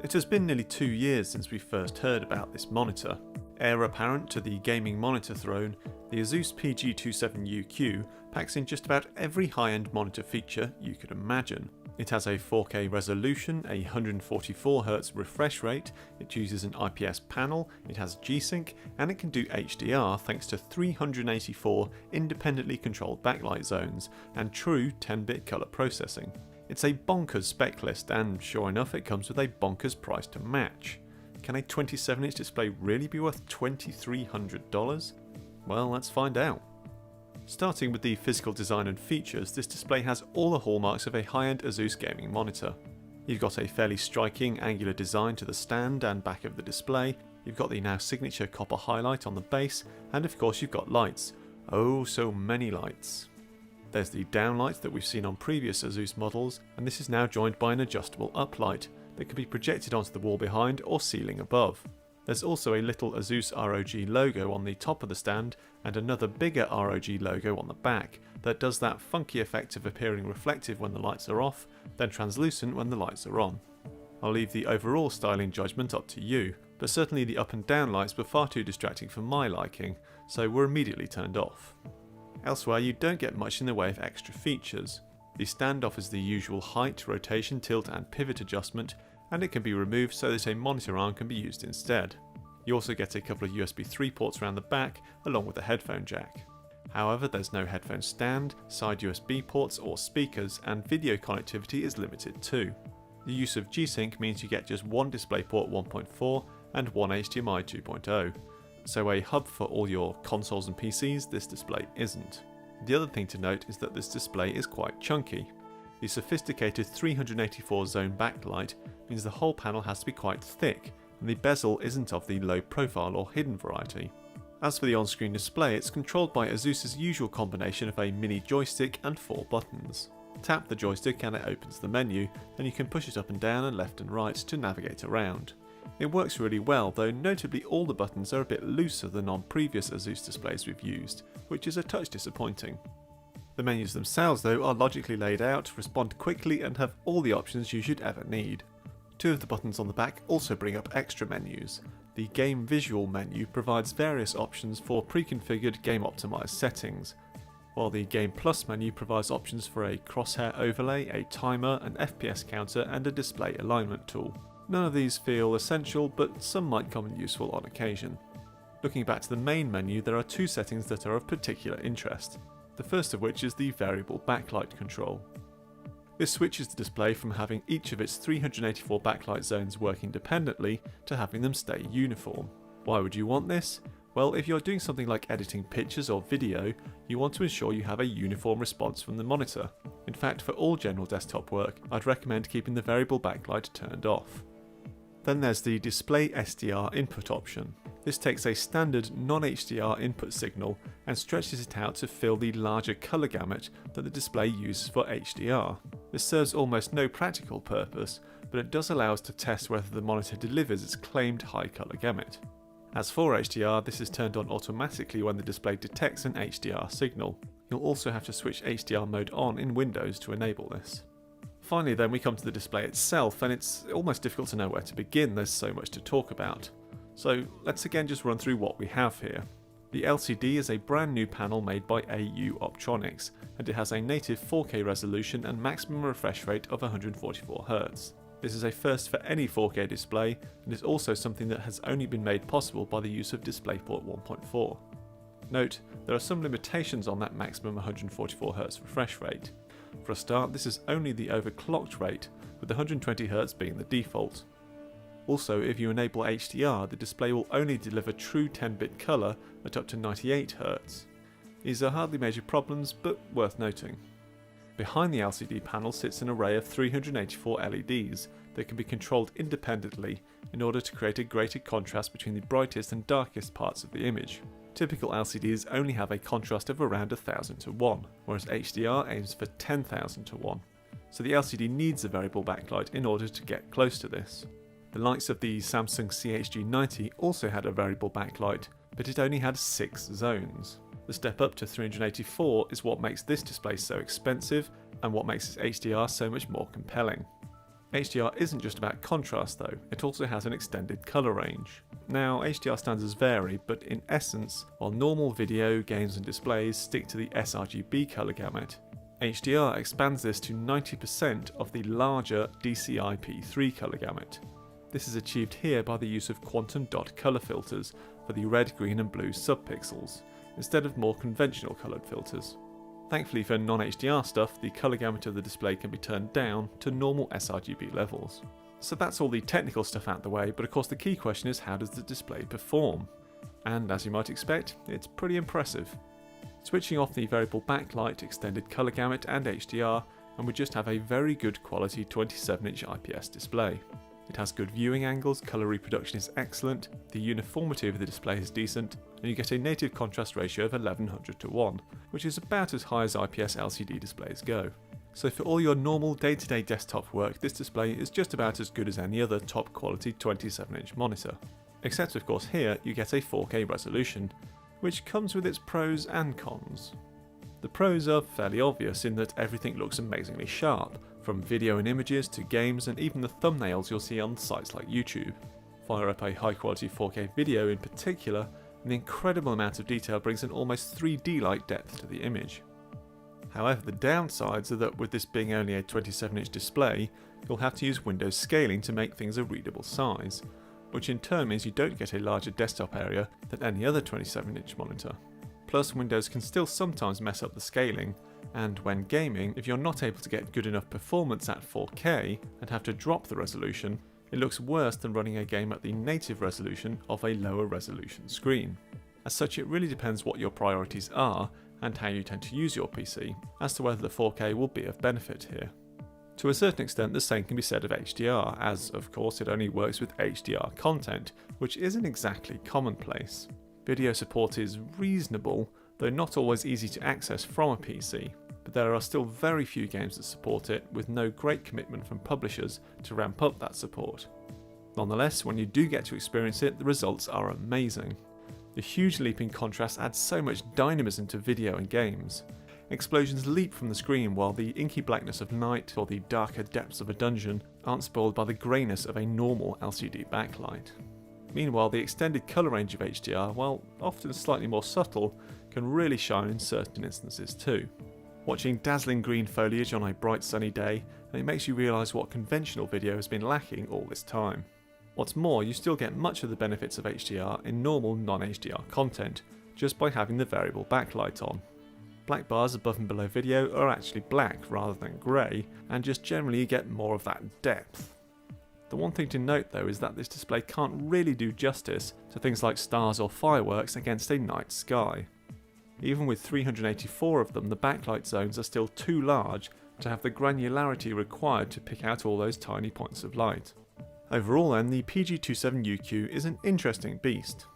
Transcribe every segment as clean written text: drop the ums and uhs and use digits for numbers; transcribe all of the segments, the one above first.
It has been nearly 2 years since we first heard about this monitor. Heir apparent to the gaming monitor throne, the Asus PG27UQ packs in just about every high-end monitor feature you could imagine. It has a 4K resolution, a 144Hz refresh rate, it uses an IPS panel, it has G-Sync, and it can do HDR thanks to 384 independently controlled backlight zones and true 10-bit colour processing. It's a bonkers spec list, and sure enough it comes with a bonkers price to match. Can a 27-inch display really be worth $2,300? Well, let's find out. Starting with the physical design and features, this display has all the hallmarks of a high-end Asus gaming monitor. You've got a fairly striking angular design to the stand and back of the display, you've got the now signature copper highlight on the base, and of course you've got lights. Oh, so many lights. There's the downlight that we've seen on previous Asus models, and this is now joined by an adjustable uplight that can be projected onto the wall behind or ceiling above. There's also a little Asus ROG logo on the top of the stand and another bigger ROG logo on the back that does that funky effect of appearing reflective when the lights are off, then translucent when the lights are on. I'll leave the overall styling judgment up to you, but certainly the up and down lights were far too distracting for my liking, so were immediately turned off. Elsewhere you don't get much in the way of extra features. The stand offers the usual height, rotation, tilt and pivot adjustment, and it can be removed so that a monitor arm can be used instead. You also get a couple of USB 3 ports around the back along with a headphone jack. However, there's no headphone stand, side USB ports or speakers, and video connectivity is limited too. The use of G-Sync means you get just one DisplayPort 1.4 and one HDMI 2.0. So a hub for all your consoles and PCs, this display isn't. The other thing to note is that this display is quite chunky. The sophisticated 384 zone backlight means the whole panel has to be quite thick, and the bezel isn't of the low profile or hidden variety. As for the on-screen display, it's controlled by Asus's usual combination of a mini joystick and 4 buttons. Tap the joystick and it opens the menu, then you can push it up and down and left and right to navigate around. It works really well, though notably all the buttons are a bit looser than on previous Asus displays we've used, which is a touch disappointing. The menus themselves though are logically laid out, respond quickly and have all the options you should ever need. 2 of the buttons on the back also bring up extra menus. The Game Visual menu provides various options for pre-configured game optimized settings, while the Game Plus menu provides options for a crosshair overlay, a timer, an FPS counter and a display alignment tool. None of these feel essential, but some might come in useful on occasion. Looking back to the main menu, there are 2 settings that are of particular interest, the first of which is the variable backlight control. This switches the display from having each of its 384 backlight zones work independently to having them stay uniform. Why would you want this? Well, if you're doing something like editing pictures or video, you want to ensure you have a uniform response from the monitor. In fact, for all general desktop work, I'd recommend keeping the variable backlight turned off. Then there's the Display SDR input option. This takes a standard non-HDR input signal and stretches it out to fill the larger colour gamut that the display uses for HDR. This serves almost no practical purpose, but it does allow us to test whether the monitor delivers its claimed high colour gamut. As for HDR, this is turned on automatically when the display detects an HDR signal. You'll also have to switch HDR mode on in Windows to enable this. Finally then we come to the display itself, and it's almost difficult to know where to begin, there's so much to talk about. So let's again just run through what we have here. The LCD is a brand new panel made by AU Optronics, and it has a native 4K resolution and maximum refresh rate of 144Hz. This is a first for any 4K display, and is also something that has only been made possible by the use of DisplayPort 1.4. Note, there are some limitations on that maximum 144Hz refresh rate. For a start, this is only the overclocked rate, with 120Hz being the default. Also, if you enable HDR, the display will only deliver true 10-bit colour at up to 98Hz. These are hardly major problems, but worth noting. Behind the LCD panel sits an array of 384 LEDs that can be controlled independently in order to create a greater contrast between the brightest and darkest parts of the image. Typical LCDs only have a contrast of around 1000 to 1, whereas HDR aims for 10,000 to 1. So the LCD needs a variable backlight in order to get close to this. The likes of the Samsung CHG90 also had a variable backlight, but it only had 6 zones. The step up to 384 is what makes this display so expensive and what makes its HDR so much more compelling. HDR isn't just about contrast though, it also has an extended colour range. Now, HDR standards vary, but in essence, while normal video, games and displays stick to the sRGB colour gamut, HDR expands this to 90% of the larger DCI-P3 colour gamut. This is achieved here by the use of quantum dot colour filters for the red, green and blue subpixels, instead of more conventional coloured filters. Thankfully for non-HDR stuff, the colour gamut of the display can be turned down to normal sRGB levels. So that's all the technical stuff out the way, but of course the key question is, how does the display perform? And as you might expect, it's pretty impressive. Switching off the variable backlight, extended colour gamut and HDR, and we just have a very good quality 27-inch IPS display. It has good viewing angles, colour reproduction is excellent, the uniformity of the display is decent, and you get a native contrast ratio of 1100:1, which is about as high as IPS LCD displays go. So for all your normal day-to-day desktop work, this display is just about as good as any other top quality 27-inch monitor. Except of course here you get a 4K resolution, which comes with its pros and cons. The pros are fairly obvious in that everything looks amazingly sharp, from video and images to games and even the thumbnails you'll see on sites like YouTube. Fire up a high quality 4K video in particular, and the incredible amount of detail brings an almost 3D-like depth to the image. However, the downsides are that with this being only a 27-inch display, you'll have to use Windows scaling to make things a readable size, which in turn means you don't get a larger desktop area than any other 27-inch monitor. Plus, Windows can still sometimes mess up the scaling, and when gaming, if you're not able to get good enough performance at 4K and have to drop the resolution, it looks worse than running a game at the native resolution of a lower resolution screen. As such, it really depends what your priorities are and how you tend to use your PC, as to whether the 4K will be of benefit here. To a certain extent, the same can be said of HDR, as of course it only works with HDR content, which isn't exactly commonplace. Video support is reasonable, though not always easy to access from a PC, but there are still very few games that support it, with no great commitment from publishers to ramp up that support. Nonetheless, when you do get to experience it, the results are amazing. The huge leap in contrast adds so much dynamism to video and games. Explosions leap from the screen while the inky blackness of night or the darker depths of a dungeon aren't spoiled by the greyness of a normal LCD backlight. Meanwhile, the extended colour range of HDR, while often slightly more subtle, can really shine in certain instances too. Watching dazzling green foliage on a bright sunny day, and it makes you realise what conventional video has been lacking all this time. What's more, you still get much of the benefits of HDR in normal non-HDR content, just by having the variable backlight on. Black bars above and below video are actually black rather than grey, and just generally you get more of that depth. The one thing to note though is that this display can't really do justice to things like stars or fireworks against a night sky. Even with 384 of them, the backlight zones are still too large to have the granularity required to pick out all those tiny points of light. Overall then, the PG27UQ is an interesting beast.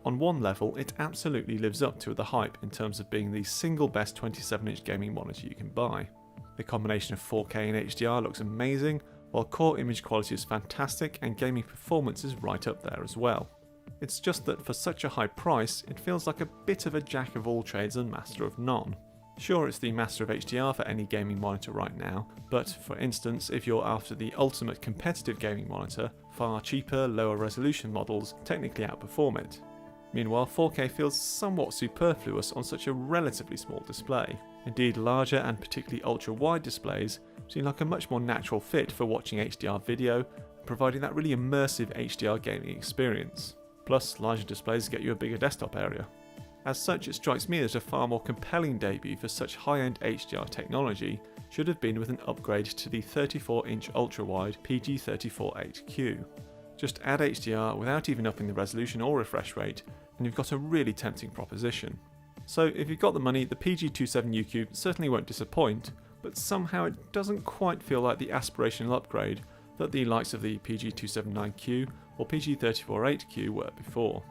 On one level, it absolutely lives up to the hype in terms of being the single best 27-inch gaming monitor you can buy. The combination of 4K and HDR looks amazing, while core image quality is fantastic and gaming performance is right up there as well. It's just that for such a high price, it feels like a bit of a jack of all trades and master of none. Sure, it's the master of HDR for any gaming monitor right now, but for instance, if you're after the ultimate competitive gaming monitor, far cheaper, lower resolution models technically outperform it. Meanwhile, 4K feels somewhat superfluous on such a relatively small display. Indeed, larger and particularly ultra-wide displays seem like a much more natural fit for watching HDR video, providing that really immersive HDR gaming experience. Plus, larger displays get you a bigger desktop area. As such, it strikes me that a far more compelling debut for such high-end HDR technology should have been with an upgrade to the 34-inch ultra-wide PG27UQ. Just add HDR without even upping the resolution or refresh rate, and you've got a really tempting proposition. So if you've got the money, the PG27UQ certainly won't disappoint, but somehow it doesn't quite feel like the aspirational upgrade that the likes of the PG279Q or PG348Q were before.